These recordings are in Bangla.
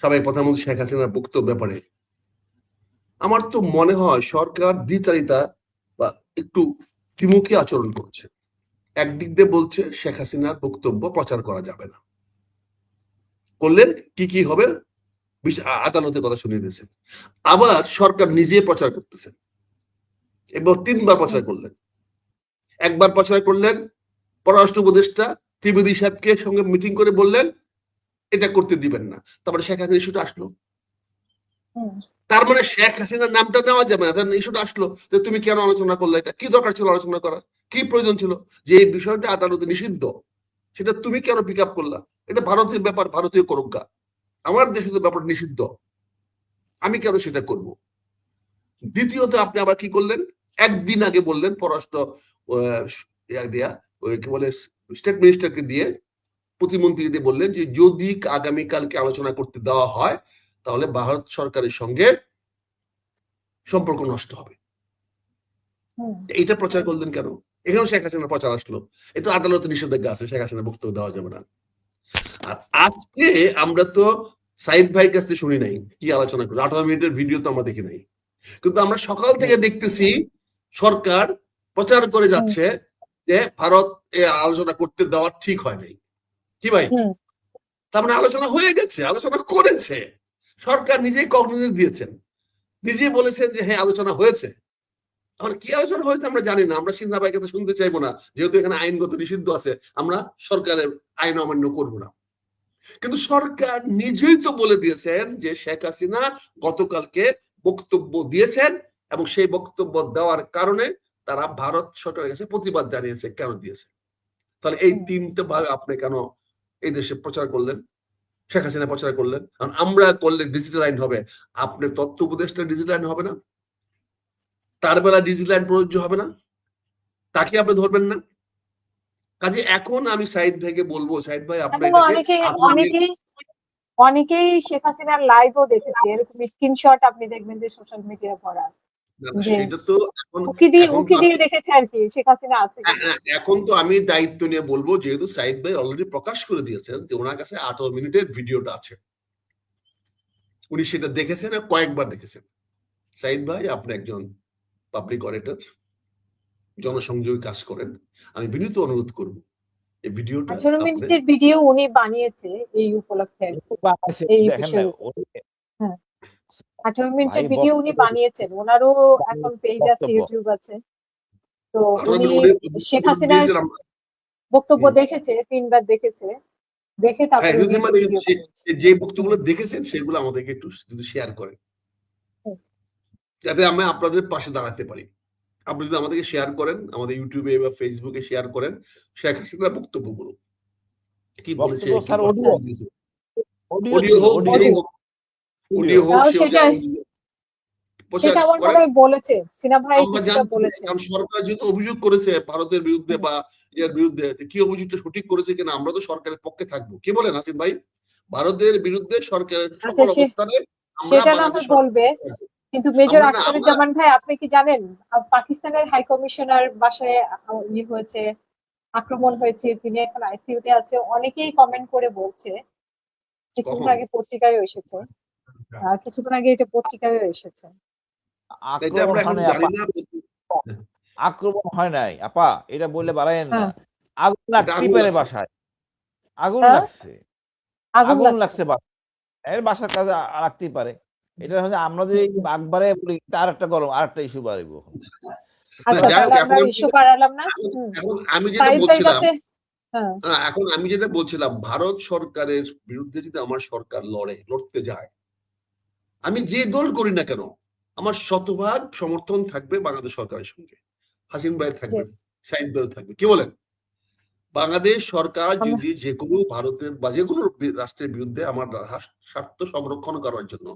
সাবেক প্রধানমন্ত্রী শেখ হাসিনার বক্তব্য ব্যাপারে আমার তো মনে হয় সরকার দ্বিচারিতা বা একটু দ্বিমুখী আচরণ করছে। একদিক দিয়ে বলছে শেখ হাসিনার বক্তব্য প্রচার করা যাবে না, করলেন কি কি হবে আদালতের কথা শুনিয়ে দিয়েছেন। আবার সরকার নিজে প্রচার করতেছেন, এবার 3বার প্রচার করলেন। একবার প্রচার করলেন পররাষ্ট্র উপদেষ্টা ত্রিবেদী সাহেবকে সঙ্গে মিটিং করে বললেন এটা করতে দিবেন না, তারপরে শেখ হাসিনা ইস্যুটা আসলো। তার মানে শেখ হাসিনার নামটা নেওয়া যাবে না, তার ইস্যুটা আসলো যে তুমি কেন আলোচনা করলে, এটা কি দরকার ছিল আলোচনা করার, কি প্রয়োজন ছিল, যে এই বিষয়টা আদালতে নিষিদ্ধ সেটা তুমি কেন পিক আপ করলা? এটা ভারতের ব্যাপার, ভারতীয় করুকা, আমার দেশে তো ব্যাপার নিষিদ্ধ, আমি কেন সেটা করব? দ্বিতীয়ত আপনি আবার কি করলেন, একদিন আগে বললেন পররাষ্ট্র দেয়া কি বলে স্টেট মিনিস্টারকে দিয়ে প্রতিমন্ত্রী দিয়ে বললেন যে যদি আগামীকালকে আলোচনা করতে দেওয়া হয় তাহলে ভারত সরকারের সঙ্গে সম্পর্ক নষ্ট হবে। এটা প্রচার করলেন কেন? এখানেও শেখ হাসিনার প্রচার আসলো, এটা আদালতে নিষেধাজ্ঞা আছে, শেখ হাসিনার বক্তব্য দেওয়া যাবে না। আর আজকে আমরা তো সাইদ ভাইয়ের কাছে শুনি নাই কি আলোচনা করলো, 18 মিনিটের ভিডিও তো আমরা দেখি নাই, কিন্তু আমরা সকাল থেকে দেখতেছি সরকার প্রচার করে যাচ্ছে যে ভারত আলোচনা করতে দেওয়া ঠিক হয় নাই। কি ভাই? তার মানে আলোচনা হয়ে গেছে, আলোচনা করেছে, সরকার নিজেই কগনিজেন্স দিয়েছেন, নিজেই বলেছেন যে হ্যাঁ আলোচনা হয়েছে। এখন কি আলোচনা হয়েছে আমরা জানি না, আমরা সিনহা ভাইকে তো শুনতে চাইবো না, যেহেতু এখানে আইনগত নিষিদ্ধ আছে, আমরা সরকারের আইন অমান্য করবো না। কিন্তু সরকার নিজেই তো বলে দিয়েছেন যে শেখ হাসিনা গতকালকে বক্তব্য দিয়েছেন এবং সেই বক্তব্য দেওয়ার কারণে তারা ভারত সরকারের কাছে প্রতিবাদ জানিয়েছে। কেন দিয়েছে? তাহলে এই 3টে ভাবে আপনি কেন এই দেশে প্রচার করলেন, শেখ হাসিনা প্রচার করলেন? কারণ আমরা করলে ডিজিটাল আইন হবে, আপনার তথ্য উপদেষ্টা ডিজিটাল আইন হবে না, তার বেলা ডিজিটাল আইন প্রযোজ্য হবে না, তাকে আপনি ধরবেন না। কাজে এখন আমি সাইদ ভাইকে বলবো, সাইদ ভাই আপনার অনেকেই শেখ হাসিনার লাইভও দেখেছে, এরকম স্ক্রিনশট আপনি দেখবেন যে সোশ্যাল মিডিয়া ভরা, সেটা তো উকি দিয়ে দেখেছে আর কি শেখ হাসিনা আছে। এখন তো আমি দায়িত্ব নিয়ে বলবো, যেহেতু সাইদ ভাই অলরেডি প্রকাশ করে দিয়েছেন যে ওনার কাছে 18 মিনিটের ভিডিওটা আছে, উনি সেটা দেখেছেন, কয়েকবার দেখেছেন। সাইদ ভাই আপনি একজন পাবলিক অডিটর, জনসংযোগী কাজ করেন, আমি বিনীত অনুরোধ করব এই ভিডিওটা 18 মিনিটের ভিডিও উনি বানিয়েছে এই উপলক্ষে, এই বিষয়ে 18 মিনিটের ভিডিও উনি বানিয়েছেন, ওনারও এখন পেজ আছে, ইউটিউব আছে। তো উনি শেখ হাসিনার বক্তব্য দেখেছে, 3বার দেখেছে, দেখে তারপরে যে বক্তব্যগুলো দেখেছেন সেগুলো আমাদেরকে একটু যদি শেয়ার করেন, যাতে আমরা আপনাদের পাশে দাঁড়াতে পারি। আপনি যদি আমাদেরকে শেয়ার করেন, আমাদের ইউটিউবে বা ফেসবুকে শেয়ার করেন শেখ হাসিনার বক্তব্যগুলো, কি বলেছে, অডিও হোক, অডিও হোক, সরকার যেহেতু অভিযোগ করেছে ভারতের বিরুদ্ধে বা এর বিরুদ্ধে, কি অভিযোগটা সঠিক করেছে কিনা, আমরা তো সরকারের পক্ষে থাকবো। কি বলেন হাসিন ভাই? ভারতের বিরুদ্ধে সরকারের সকল অবস্থানে বলবে। কিন্তু মেজর আখতারুজ্জামান ভাই, আপনি কি জানেন পাকিস্তানের হাই কমিশনার বাসায় হয়েছে, আক্রমণ হয়েছে, তিনি এখন আইসিইউতে আছে, অনেকেই কমেন্ট করে বলছে, কিছুক্ষণ আগে পত্রিকায় এসেছে, এটা পত্রিকায় এসেছে। আক্রমণ হয় নাই আপা, এটা বললে বাড়ায়েন না। আগুন লাগতে পারে বাসায়, আগুন লাগছে বাসায়, বাসার কাজে লাগতেই পারে। এটা হচ্ছে আমরা যদি একবারে বলি আর একটা গরম, আর একটা ইস্যু বাড়িব। আমি যেটা বলছিলাম, ভারত সরকারের বিরুদ্ধে যদি আমার সরকার লড়তে যায়, আমি যে দল করি না কেন আমার শতভাগ সমর্থন থাকবে বাংলাদেশ সরকারের সঙ্গে, হাসিন ভাইয়ের থাকবে, সাইদ ভাইয়ের থাকবে। কি বলেন? বাংলাদেশ সরকার যদি যে কোনো ভারতের বা যে কোনো রাষ্ট্রের বিরুদ্ধে আমার স্বার্থ সংরক্ষণ করার জন্য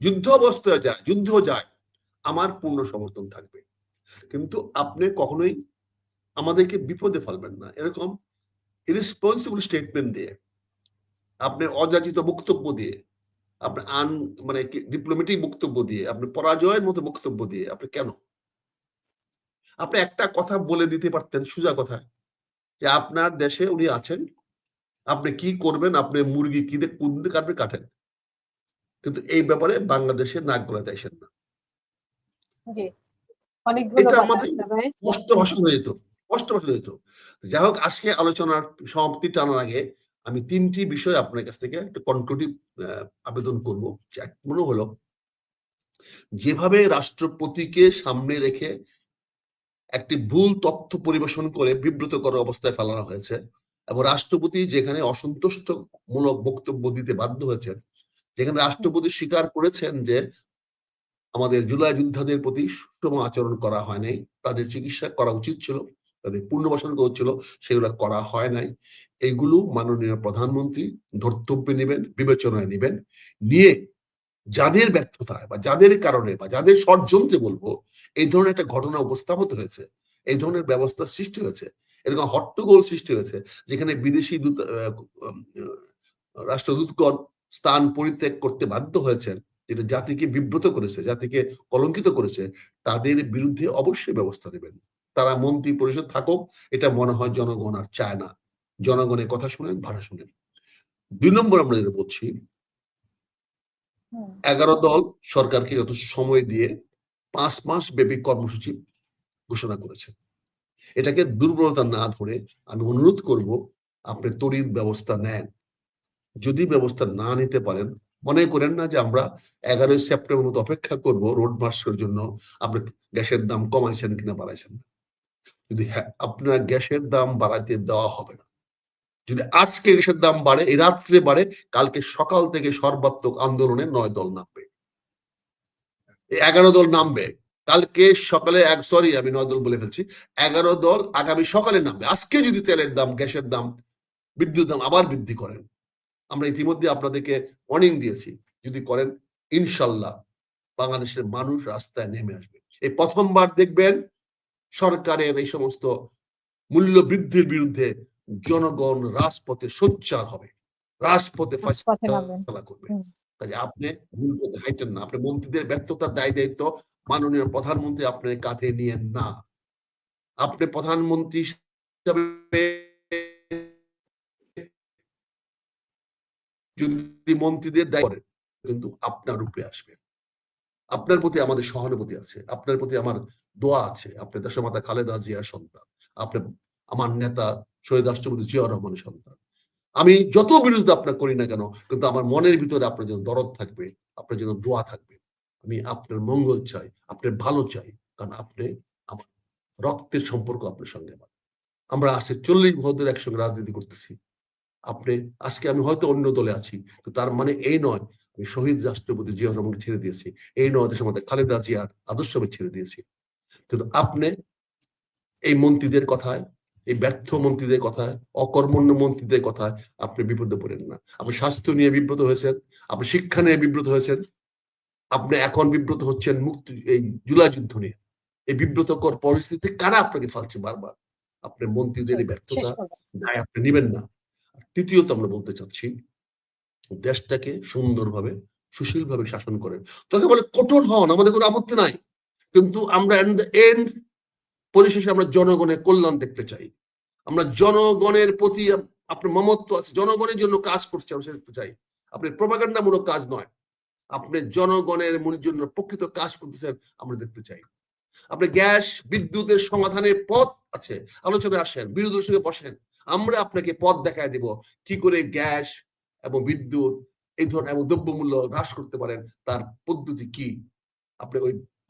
যুদ্ধ অবস্থায় যায়, যুদ্ধ যায়, আমার পূর্ণ সমর্থন থাকবে। কিন্তু আপনি কখনোই আমাদেরকে বিপদে ফেলবেন না এরকম ইরেসপন্সিবল স্টেটমেন্ট দিয়ে, আপনি অযাচিত বক্তব্য দিয়ে, আপনি মানে ডিপ্লোমেটিক বক্তব্য দিয়ে, আপনি পরাজয়ের মতো বক্তব্য দিয়ে, আপনি কেন? আপনি একটা কথা বলে দিতে পারতেন, সোজা কথা, যে আপনার দেশে উনি আছেন, আপনি কি করবেন, আপনি মুরগি কি দিয়ে কোন দিকে কাটবেন কাটেন, কিন্তু এই ব্যাপারে বাংলাদেশে নাক গলাতে আসেন না। জি, অনেক এটা ধন্যবাদ আমাদের আক্তার ভাই। স্পষ্ট ভাষণ হয়ে যেত, স্পষ্ট ভাষণ হয়ে যেত। যাই হোক, আজকে আলোচনার সমাপ্তি টানার আগে আমি ৩টি বিষয় আপনার কাছ থেকে একটা কনক্লুডিভ আবেদন করব। এক মনে হলো, যেভাবে রাষ্ট্রপতিকে সামনে রেখে একটি ভুল তথ্য পরিবেশন করে বিব্রতকর অবস্থায় ফেলানো হয়েছে এবং রাষ্ট্রপতি যেখানে অসন্তুষ্টমূলক বক্তব্য দিতে বাধ্য হয়েছেন, যেখানে রাষ্ট্রপতি স্বীকার করেছেন যে আমাদের জুলাই যোদ্ধাদের প্রতি সুষম আচরণ করা হয় নাই, তাদের চিকিৎসা করা উচিত ছিল, তাদের পুনর্বাসন করা ছিল, সেগুলো করা হয় নাই। এগুলো মাননীয় প্রধানমন্ত্রী ধর্তব্যে নেবেন, বিবেচনায় নেবেন, নিয়ে যাদের ব্যর্থতায় বা যাদের কারণে বা যাদের ষড়যন্ত্রে বলবো এই ধরনের একটা ঘটনা উপস্থাপিত হয়েছে, এই ধরনের ব্যবস্থা সৃষ্টি হয়েছে, এরকম হট্টগোল সৃষ্টি হয়েছে, যেখানে বিদেশি রাষ্ট্রদূতগণ স্থান পরিত্যাগ করতে বাধ্য হয়েছেন, যেটা জাতিকে বিব্রত করেছে, জাতিকে কলঙ্কিত করেছে, তাদের বিরুদ্ধে অবশ্যই ব্যবস্থা নেবেন। তারা মন্ত্রী পরিষদ থাকুক, এটা মনে হয় জনগণ আর চায় না। জনগণের কথা শুনেন, ভাষা শুনেন। ২ নম্বর আমরা যেটা বলছি, 11 দল সরকারকে যথেষ্ট সময় দিয়ে 5 মাস ব্যাপী কর্মসূচি ঘোষণা করেছে। এটাকে দুর্বলতা না ধরে আমি অনুরোধ করব, আপনি তড়িৎ ব্যবস্থা নেন। যদি ব্যবস্থা না নিতে পারেন, মনে করেন না যে আমরা 11 সেপ্টেম্বর মতো অপেক্ষা করব রোড মার্চের জন্য। আপনি গ্যাসের দাম কমাইছেন কিনা বাড়াইছেন না। যদি আপনার গ্যাসের দাম বাড়াইতে দেওয়া হবে না। যদি আজকে গ্যাসের দাম বাড়ে, এই রাত্রে বাড়ে, কালকে সকাল থেকে সর্বাত্মক আন্দোলনে 9 দল নামবে, 11 দল নামবে। কালকে সকালে আমি 9 দল বলে ফেলছি, 11 দল আগামী সকালে নামবে। আজকে যদি তেলের দাম, গ্যাসের দাম, বিদ্যুৎ দাম আবার বৃদ্ধি করেন, আমরা ইতিমধ্যে আপনাদেরকে ওয়ার্নিং দিয়েছি, যদি করেন ইনশাল্লাহ বাংলাদেশের মানুষ রাস্তায় নেমে আসবে। এই প্রথমবার দেখবেন সরকারের এই সমস্ত মূল্য বৃদ্ধির বিরুদ্ধে জনগণ রাজপথে সোচ্চার হবে, রাজপথে ফয়সালা করবে। কাজে আপনি ভুল পথে হাইটেন না। আপনি মন্ত্রীদের ব্যর্থতার দায় দায়িত্ব মাননীয় প্রধানমন্ত্রী আপনার কাঁধে নিয়েন না। আপনি প্রধানমন্ত্রী হিসাবে যদি মন্ত্রীদের দায় করেন, কিন্তু আপনার উপরে আসবে। আপনার প্রতি আমাদের সহানুভূতি আছে, আপনার প্রতি আমার দোয়া আছে। আপনি দেশমাতা খালেদা জিয়ার সন্তান, আপনি আমার নেতা শহীদ রাষ্ট্রপতি জিয়াউর রহমানের সন্তান। আমি যত বিরোধিতা আপনার করি না কেন, কিন্তু আমার মনের ভিতরে আপনার জন্য দরদ থাকবে, আপনার জন্য দোয়া থাকবে। আমি আপনার মঙ্গল চাই, আপনার ভালো চাই, কারণ আপনি আমার রক্তের সম্পর্ক আপনার সঙ্গে। আমরা আজকে 40 বছর একসঙ্গে রাজনীতি করতেছি। আপনি আজকে, আমি হয়তো অন্য দলে আছি, তো তার মানে এই নয় আমি শহীদ রাষ্ট্রপতি জিয়াউর রহমানকে ছেড়ে দিয়েছি, এই নয় দেশের মধ্যে খালেদা জিয়ার আদর্শ আমি ছেড়ে দিয়েছি। কিন্তু আপনি এই মন্ত্রীদের কথায়, এই ব্যর্থ মন্ত্রীদের কথায়, অকর্মণ্য মন্ত্রীদের কথায় আপনি বিপদে পড়েন না। আপনি স্বাস্থ্য নিয়ে বিব্রত হয়েছেন, আপনি শিক্ষা নিয়ে বিব্রত হয়েছেন, আপনি এখন বিব্রত হচ্ছেন মুক্তি, এই জুলাই যুদ্ধ নিয়ে। এই বিব্রতকর পরিস্থিতি কারা আপনাকে ফালছে বারবার? আপনার মন্ত্রীদের এই ব্যর্থতা দায় আপনি নেবেন না। তৃতীয়ত আমরা বলতে চাচ্ছি, দেশটাকে সুন্দরভাবে সুশীলভাবে শাসন করেন। তোকে বলে কঠোর হন, আমাদের কোনো আপত্তি নাই, কিন্তু আমরা এন্ড পরিশেষে আমরা জনগণের কল্যাণ দেখতে চাই। আমরা জনগণের প্রতি আপনার মমত্ব আছে, জনগণের জন্য কাজ করছে আমরা দেখতে চাই। আপনি প্রপাগান্ডামূলক কাজ নয়, আপনি জনগণের জন্য প্রকৃত কাজ করতেছেন আমরা দেখতে চাই। আপনি গ্যাস বিদ্যুতের সমাধানের পথ আছে, আলোচনায় আসেন, বিরোধীর সঙ্গে বসেন, আমরা আপনাকে পথ দেখায় দেব কি করে গ্যাস এবং বিদ্যুৎ এই ধরনের এবং দ্রব্যমূল্য হ্রাস করতে পারেন, তার পদ্ধতি কি। আপনি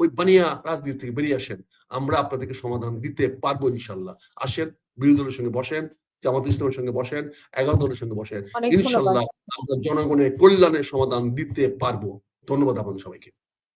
ওই বানিয়া রাজনীতি থেকে বেরিয়ে আসেন, আমরা আপনাদেরকে সমাধান দিতে পারবো ইনশাল্লাহ। আসেন, বিরোধী দলের সঙ্গে বসেন, জামাত ইসলামের সঙ্গে বসেন, 11 দলের সঙ্গে বসেন, ইনশাল্লাহ আমরা জনগণের কল্যাণের সমাধান দিতে পারবো। ধন্যবাদ আপনাদের সবাইকে।